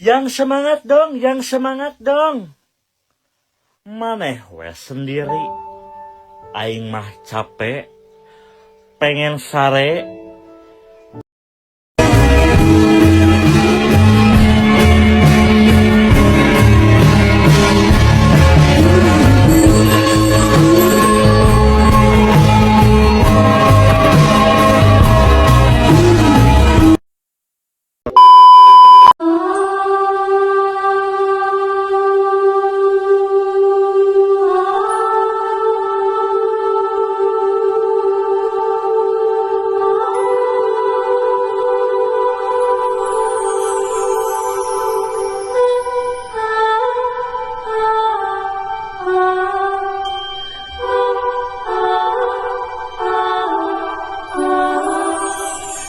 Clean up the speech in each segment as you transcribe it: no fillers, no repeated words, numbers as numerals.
Yang semangat dong. Maneh wes sendiri. Aing mah capek, pengen sare.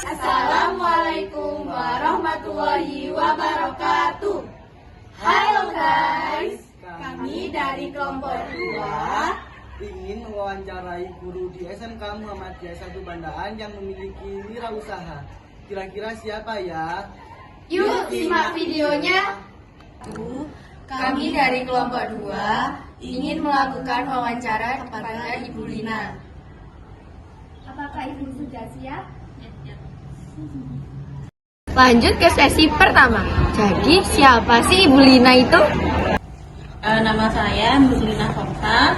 Assalamualaikum warahmatullahi wabarakatuh. Halo guys, kami dari kelompok 2 ingin mewawancarai guru di SMK Muhammadiyah 1 Bandaan yang memiliki wirausaha. Kira-kira siapa ya? Yuk simak videonya. Kami dari kelompok 2 ingin melakukan wawancara kepada Ibu Lina. Apakah Ibu sudah siap? Lanjut ke sesi pertama. Jadi siapa sih Ibu Lina itu? Nama saya Bu Lina Somsa.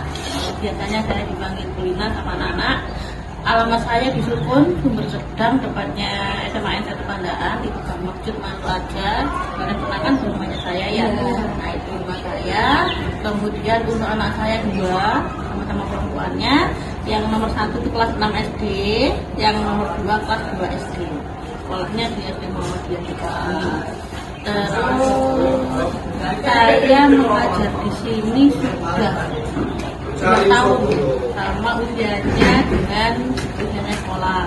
Biasanya saya dipanggil Bu Lina sama anak-anak. Alamat saya di Sukun, Sumber Sedang, tepatnya SMA 1 Bandaan, di Tukang Masjid Mantu aja. Karena kenakan rumahnya saya ya. Nah itu rumah saya. Kemudian untuk anak saya 2, sama-sama perempuannya. Yang nomor 1 itu kelas 6 SD, yang nomor 2 kelas 2 SD. Sekolahnya di SD Muhammadiyah DKI. Terus saya mengajar di sini sudah 2 tahun, sama usianya dengan usianya sekolah.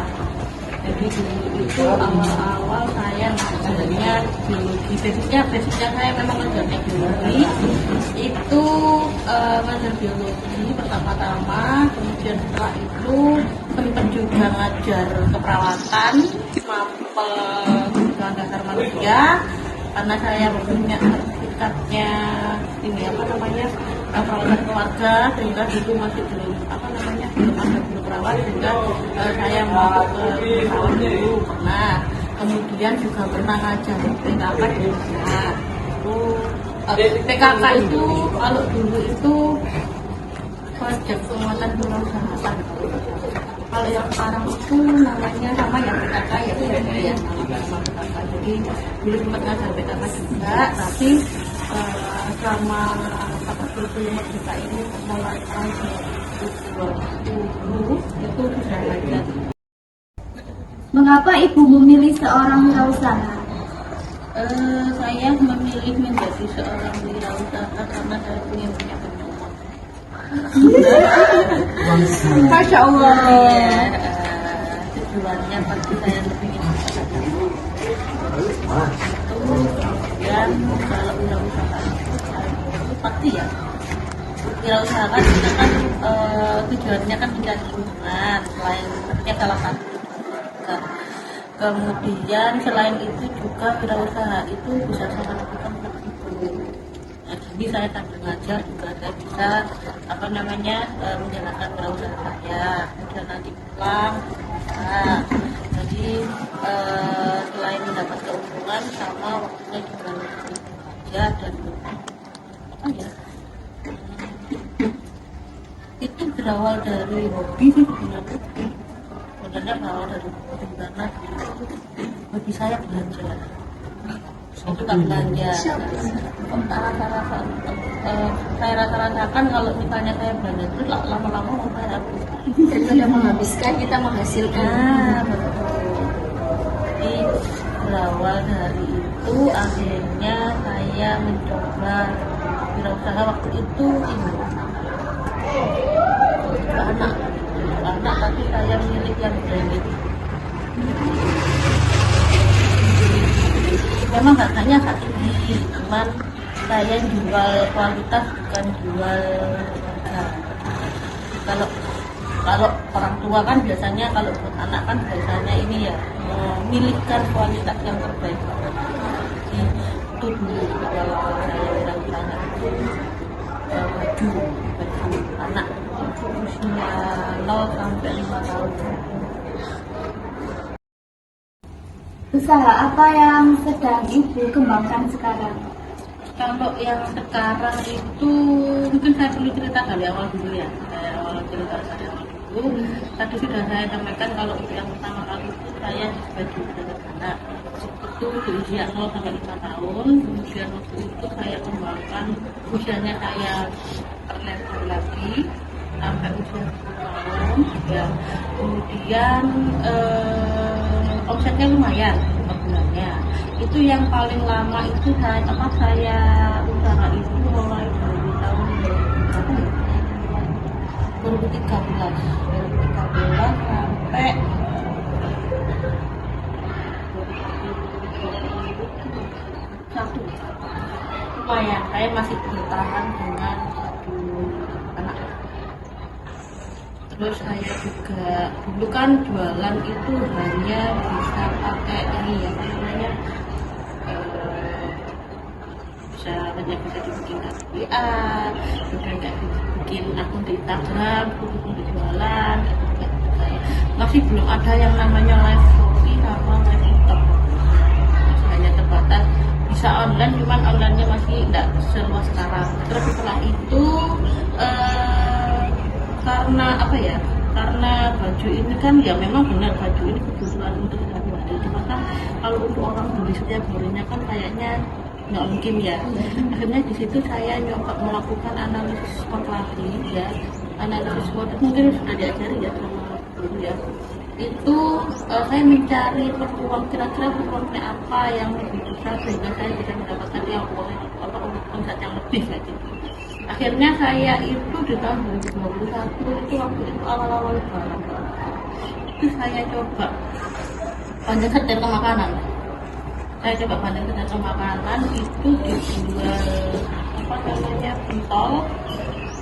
Jadi dulu itu awal-awal saya mengajarnya biologi. Basicnya saya memang mengajarnya biologi. Itu mengajar biologi pertama-tama, kemudian setelah itu sempat juga ngajar keperawatan, sampel kebutuhan dasar manusia. Karena saya punya sertifikatnya ini perawatan keluarga, sehingga itu masih belum belum ada guru perawat, sehingga saya masuk ke perawat dulu pernah. Kemudian juga pernah ngajar PKK di rumah. PKK itu kalau dulu itu proyek penguatan wirausahaan. Kalau yang sekarang itu namanya sama ya PKK ya, nama PKK. Jadi dulu sempat ngajar PKK juga, tapi selama kurikulum kita ini mulai tahun 2020 itu sudah ngajar. Mengapa Ibu memilih seorang wirausaha? Saya memilih menjadi seorang wirausaha karena saya punya penyakit. Masya Allah. Tujuannya pasti saya lebih ingin kemudian kalau wirausaha itu pasti ya wirausaha kan kita kan tujuannya kan mencari lingkungan, selain sepertinya salah satu juga. Kemudian selain itu juga wirausaha itu bisa saya lakukan untuk ibu. Nah, jadi saya sambil ngajar juga saya bisa menjalankan wirausaha saya. Kemudian nanti pulang bisa. Jadi selain mendapat keuntungan sama waktunya juga kerja dan itu berawal dari hobi sih sebenarnya berawal dari hobi karena hobi saya belanja. Saya suka belanja. Saya rasa-rasakan kalau misalnya saya belanja itu lama-lama mau saya habis. Daripada menghabiskan, kita menghasilkan. Betul. Jadi berawal dari itu akhirnya saya mencoba wirausaha waktu itu anak tapi saya milik yang branded. Memang harganya agak tinggi, cuman saya jual kualitas bukan jual harga. Kalau orang tua kan biasanya kalau buat anak kan biasanya ini ya memilihkan kualitas yang terbaik. Jadi waktu dulu kalau saya wirausaha itu baju anak usia 0 sampai 5 tahun. Usaha apa yang sedang Ibu kembangkan sekarang? Kalau yang sekarang itu mungkin saya perlu cerita dari awal dulu ya. Dari awal cerita dari awal dulu. Tadi sudah saya sampaikan kalau yang pertama kali itu saya sebagai sederhana itu di usia 0 sampai 5 tahun. Kemudian waktu itu saya kembangkan usianya saya level lagi sampai usia 10 tahun. Ya. Kemudian omsetnya lumayan per bulannya. Itu yang paling lama itu saya usaha itu mulai dari tahun 2013 sampai 2021. Lumayan, saya masih bertahan dengan satu anak. Terus saya juga dulu kan jualan itu hanya bisa pakai ini ya, apa namanya, bisa dibikin WA, juga nggak bikin akun di Instagram, untuk jualan. Saya masih belum ada yang namanya live Shopee sama live TikTok. Hanya terbatas bisa online, cuman online-nya masih nggak seluas sekarang. Terus setelah itu karena apa ya? Karena baju ini kan ya memang benar baju ini kebutuhan untuk sehari-hari. Cuma kan kalau untuk orang beli setiap harinya kan kayaknya nggak mungkin ya. Akhirnya di situ saya nyoba melakukan analisis SWOT lagi ya. Analisis SWOT mungkin sudah diajari ya sama guru ya. Itu saya mencari peluang, kira-kira peluangnya apa yang lebih besar sehingga saya bisa mendapatkan yang omset yang lebih kayak gitu. Akhirnya saya itu di tahun 2021 itu waktu itu awal-awal lebaran itu saya coba panjang setir ke makanan. Saya coba panjang setir ke makanan itu dijual apa namanya pentol,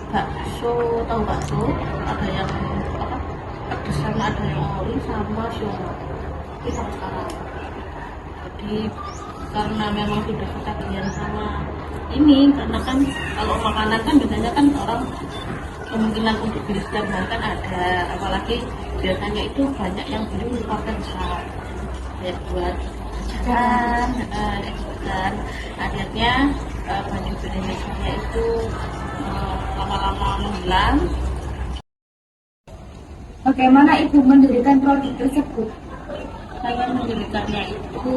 bakso, tahu bakso, ada yang apa pedas sama ada yang ori sama siomay itu sama sekarang. Jadi karena memang sudah ketagihan sama ini, karena kan kalau makanan kan biasanya kan orang kemungkinan untuk beli setiap hari kan ada, apalagi biasanya itu banyak yang beli untuk keluarga besar ya buat jajan dan akhirnya baju branded saya itu lama-lama menghilang. Bagaimana Ibu mendirikan produk tersebut? Saya mendirikannya itu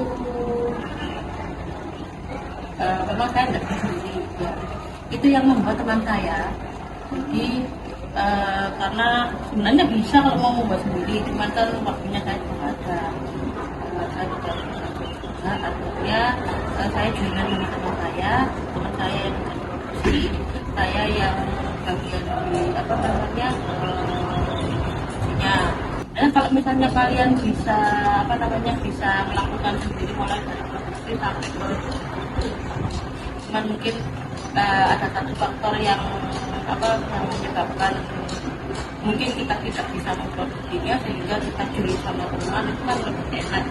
memang saya tidak sendiri ya. Itu yang membuat teman saya. Jadi karena sebenarnya bisa kalau mau membuat sendiri, cuma kan waktunya saya tidak ada. Saya juga akhirnya saya joinan dengan teman saya yang produksi, saya yang bagian di apa namanya ya. Kalau misalnya kalian bisa apa namanya bisa melakukan sendiri mulai dari produksi sampai produksi, cuman mungkin ada satu faktor yang menyebabkan mungkin kita tidak bisa memproduksinya sehingga kita jual sama teman itu kan lebih enak.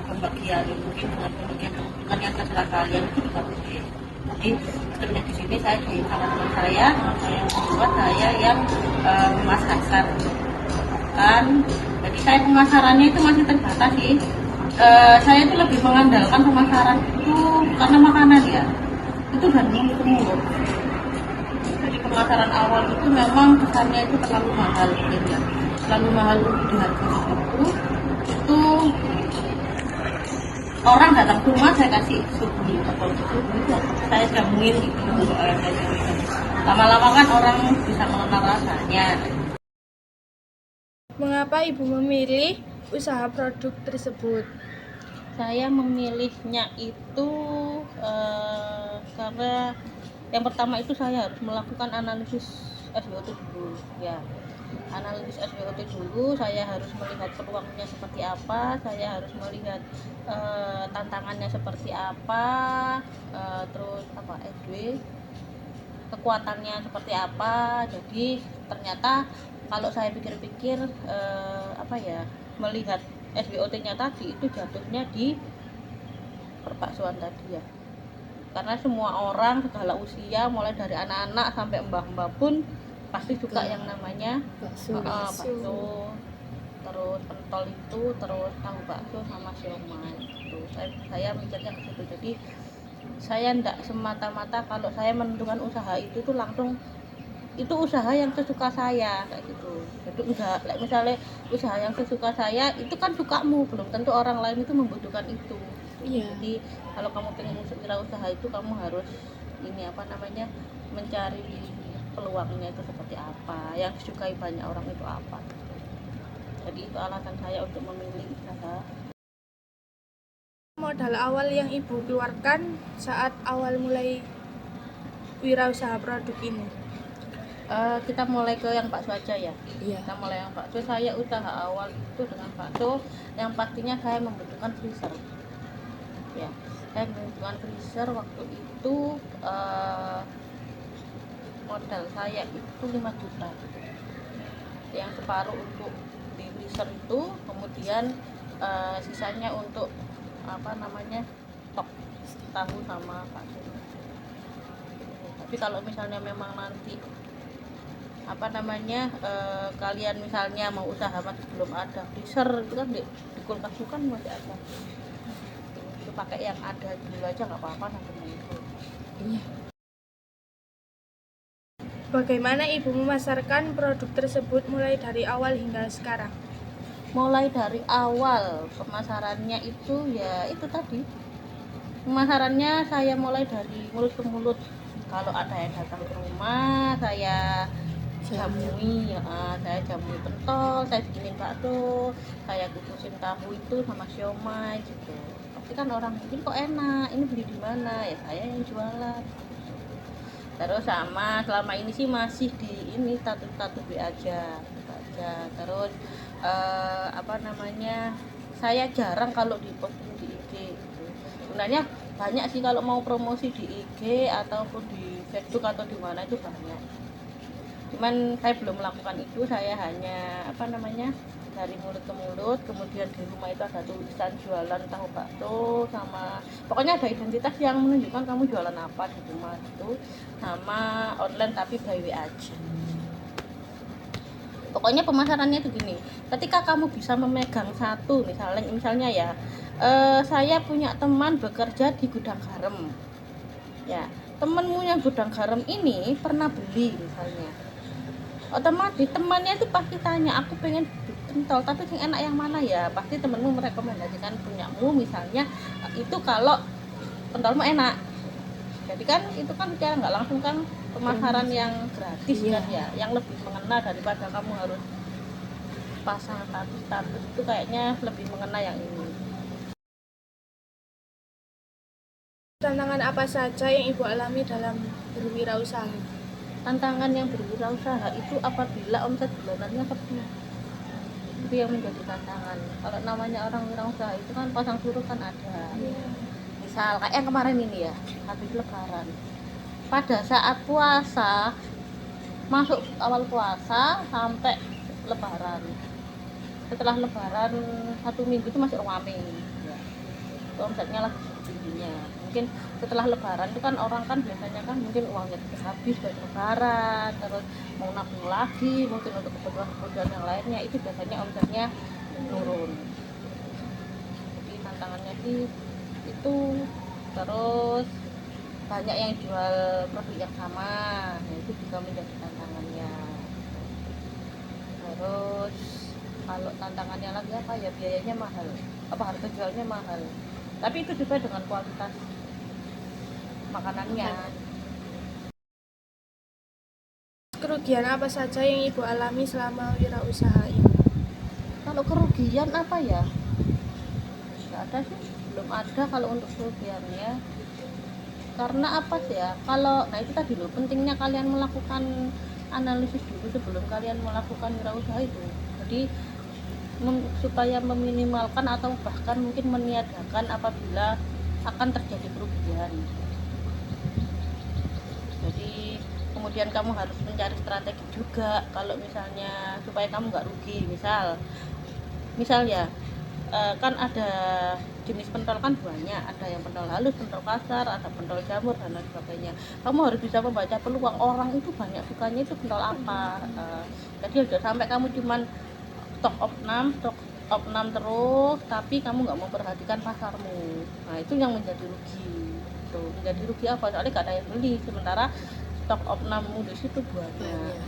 Pembagian mungkin dengan pembagian yang terserah kalian itu juga mungkin. Jadi sebenarnya di sini saya jual sama teman saya yang membuat saya yang memasarkan. Jadi saya pemasarannya itu masih terbatas sih. Saya itu lebih mengandalkan pemasaran itu karena makanan ya. Itu dari mulut ke mulut. Jadi pemasaran awal itu memang kesannya itu terlalu mahal gitu ya. Terlalu mahal untuk dihargai itu orang datang ke rumah saya kasih sup atau sup itu saya jamuin gitu. Lama-lama kan orang bisa mengenal rasanya. Mengapa Ibu memilih usaha produk tersebut? Saya memilihnya itu karena yang pertama itu saya harus melakukan analisis SWOT dulu ya. Analisis SWOT dulu, saya harus melihat peluangnya seperti apa, saya harus melihat tantangannya seperti apa, terus apa kekuatannya seperti apa. Jadi ternyata kalau saya pikir-pikir melihat SWOT-nya tadi itu jatuhnya di perbaksoan tadi ya. Karena semua orang segala usia, mulai dari anak-anak sampai mbah-mbah pun pasti suka yang namanya bakso. Terus pentol itu, terus tahu bakso sama siomay gitu. Saya mikirnya ke situ. Jadi saya enggak semata-mata kalau saya menentukan usaha itu tuh langsung itu usaha yang sesuka saya kayak gitu. Jadi enggak, misalnya usaha yang sesuka saya itu kan sukamu, belum tentu orang lain itu membutuhkan itu. Iya. Jadi kalau kamu pengen wirausaha itu kamu harus ini apa namanya, mencari peluangnya itu seperti apa, yang disukai banyak orang itu apa. Jadi itu alasan saya untuk memilih usaha. Modal awal yang ibu keluarkan saat awal mulai wirausaha produk ini. Kita mulai ke yang bakso aja ya. Iya. Kita mulai yang bakso. Saya usaha awal itu dengan bakso yang pastinya saya membutuhkan freezer. Ya, saya membutuhkan freezer waktu itu modal saya itu 5 juta. Yang separuh untuk di freezer itu, kemudian sisanya untuk apa namanya, stok tahu sama bakso. Tapi kalau misalnya memang nanti apa namanya kalian misalnya mau usaha masih belum ada freezer, itu kan di kulkas itu kan masih ada, itu pakai yang ada dulu aja nggak apa-apa sampai itu. Bagaimana ibu memasarkan produk tersebut mulai dari awal hingga sekarang? Mulai dari awal pemasarannya itu ya itu tadi, pemasarannya saya mulai dari mulut ke mulut. Kalau ada yang datang ke rumah saya jamui, saya jamui pentol, saya bikinin bakso, saya kukusin tahu itu sama siomay gitu. Pasti kan orang mungkin kok enak, ini beli di mana, ya saya yang jualan. Terus sama selama ini sih masih di ini status B aja. Terus apa namanya, saya jarang kalau di posting di IG gitu. Sebenarnya banyak sih kalau mau promosi di IG ataupun di Facebook atau di mana itu banyak. Cuman saya belum melakukan itu, saya hanya apa namanya, dari mulut ke mulut. Kemudian di rumah itu ada tulisan jualan tahu bakso, sama pokoknya ada identitas yang menunjukkan kamu jualan apa di rumah itu, sama online tapi by WA aja. Pokoknya pemasarannya itu gini, ketika kamu bisa memegang satu, misalnya ya, saya punya teman bekerja di gudang garam ya, temenmu yang gudang garam ini pernah beli misalnya, otomatis temannya itu pasti tanya, aku pengen pentol tapi yang enak yang mana ya, pasti temenmu merekomendasikan punyamu misalnya itu kalau pentolmu enak. Jadi kan itu kan secara nggak langsung kan pemasaran yang gratis kan ya, yang lebih mengena daripada kamu harus pasang status itu, kayaknya lebih mengena yang ini. Tantangan apa saja yang ibu alami dalam berwirausaha? Tantangan yang berwirausaha itu apabila omset bulanannya sepi, itu yang menjadi tantangan. Kalau namanya orang wirausaha itu kan pasang surut kan ada. Misal kayak yang kemarin ini ya, habis lebaran, pada saat puasa, masuk awal puasa sampai lebaran, setelah lebaran 1 minggu itu masih rame ya. Omsetnya lagi tingginya. Mungkin setelah lebaran itu kan orang kan biasanya kan mungkin uangnya habis buat lebaran, terus mau nabung lagi mungkin untuk kebutuhan yang lainnya, itu biasanya omsetnya turun. Jadi tantangannya sih itu. Terus banyak yang jual produk yang sama, nah itu juga menjadi tantangannya. Terus kalau tantangannya lagi apa ya, biayanya mahal, apa harga jualnya mahal, tapi itu juga dengan kualitas makanannya. Kerugian apa saja yang ibu alami selama wirausaha ini? Kalau kerugian apa ya, nggak ada sih, belum ada kalau untuk kerugiannya. Karena apa sih ya, kalau nah itu tadi loh, pentingnya kalian melakukan analisis dulu sebelum kalian melakukan wirausaha itu. Jadi supaya meminimalkan atau bahkan mungkin meniadakan apabila akan terjadi kerugian. Jadi kemudian kamu harus mencari strategi juga kalau misalnya supaya kamu nggak rugi. Misal ya, kan ada jenis pentol kan banyak, ada yang pentol halus, pentol kasar, ada pentol jamur dan lain sebagainya. Kamu harus bisa membaca peluang orang itu banyak sukanya itu pentol apa. Jadi udah sampai kamu cuman stok opnam terus, tapi kamu nggak memperhatikan pasarmu. Nah itu yang menjadi rugi. Tuh, menjadi rugi apa? Soalnya nggak ada yang beli, sementara stok opnammu di situ banyak.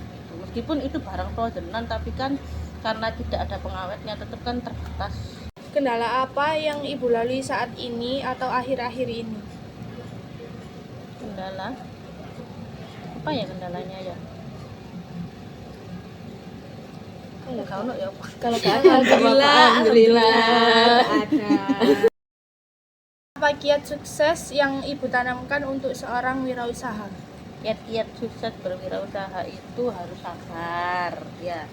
Meskipun itu barang frozenan, tapi kan karena tidak ada pengawetnya tetap kan terbatas. Kendala apa yang Ibu lalui saat ini atau akhir-akhir ini? Kendala apa ya kendalanya ya? Kalau ya Kalau alhamdulillah ada. Apa kiat sukses yang Ibu tanamkan untuk seorang wirausaha? kiat-kiat sukses berwirausaha itu harus sabar ya.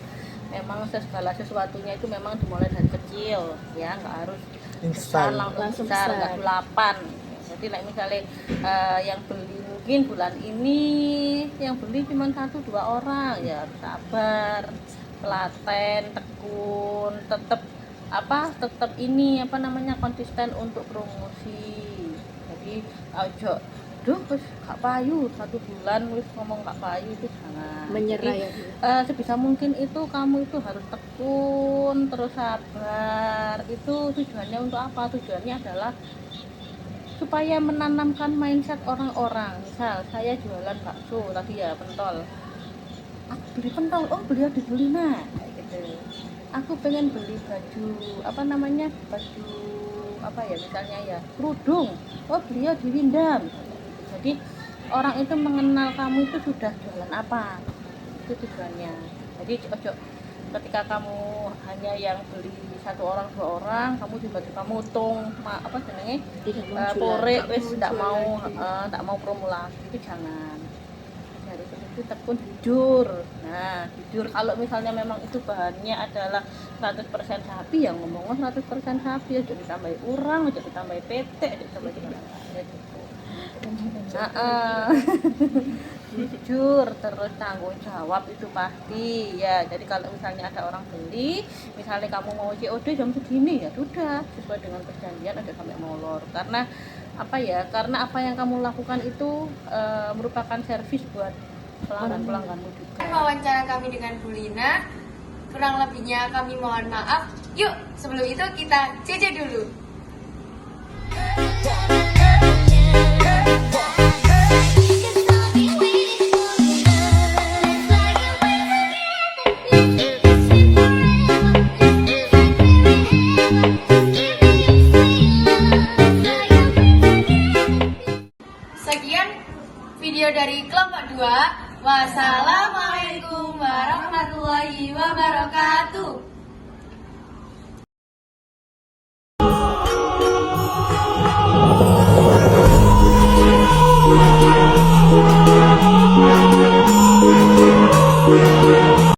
Memang segala sesuatunya itu memang dimulai dari kecil ya, nggak harus besar langsung besar, nggak dulapan. Jadi misalnya yang beli mungkin bulan ini yang beli cuma 1-2 orang, ya harus sabar, telaten, tekun, tetap ini konsisten untuk promosi. Jadi ojo wis gak payu 1 bulan wis ngomong gak payu, itu jangan Menyerah. Jadi, Ya. sebisa mungkin itu kamu itu harus tekun terus sabar. Itu tujuannya untuk apa? Tujuannya adalah supaya menanamkan mindset orang-orang. Misal saya jualan bakso tadi ya, pentol, aku beli pentol, oh beliau dibeli kayak gitu. Aku pengen beli baju misalnya ya kerudung, oh beliau di Windam. Jadi orang itu mengenal kamu itu sudah jualan apa, itu tujuannya. Jadi ojo ketika kamu hanya yang beli 1 orang 2 orang, kamu tiba-tiba mutung pore wis tidak mau promo lagi, itu jangan. Dari itu tekun jujur. Nah jujur, kalau misalnya memang itu bahannya adalah 100% sapi, ya ngomong 100% sapi, aja ditambahi urang, aja ditambahi PT, aja ditambahi gitu. Jujur terus tanggung jawab itu pasti ya. Jadi kalau misalnya ada orang beli, misalnya kamu mau COD jam segini, ya sudah sesuai dengan perjanjian, ada sampai molor. Karena apa yang kamu lakukan itu merupakan servis buat pelangganmu juga. Wawancara kami dengan Bu Lina, kurang lebihnya kami mohon maaf. Yuk, sebelum itu kita jajah dulu. Sekian video dari kelompok 2. Wassalamualaikum warahmatullahi wabarakatuh.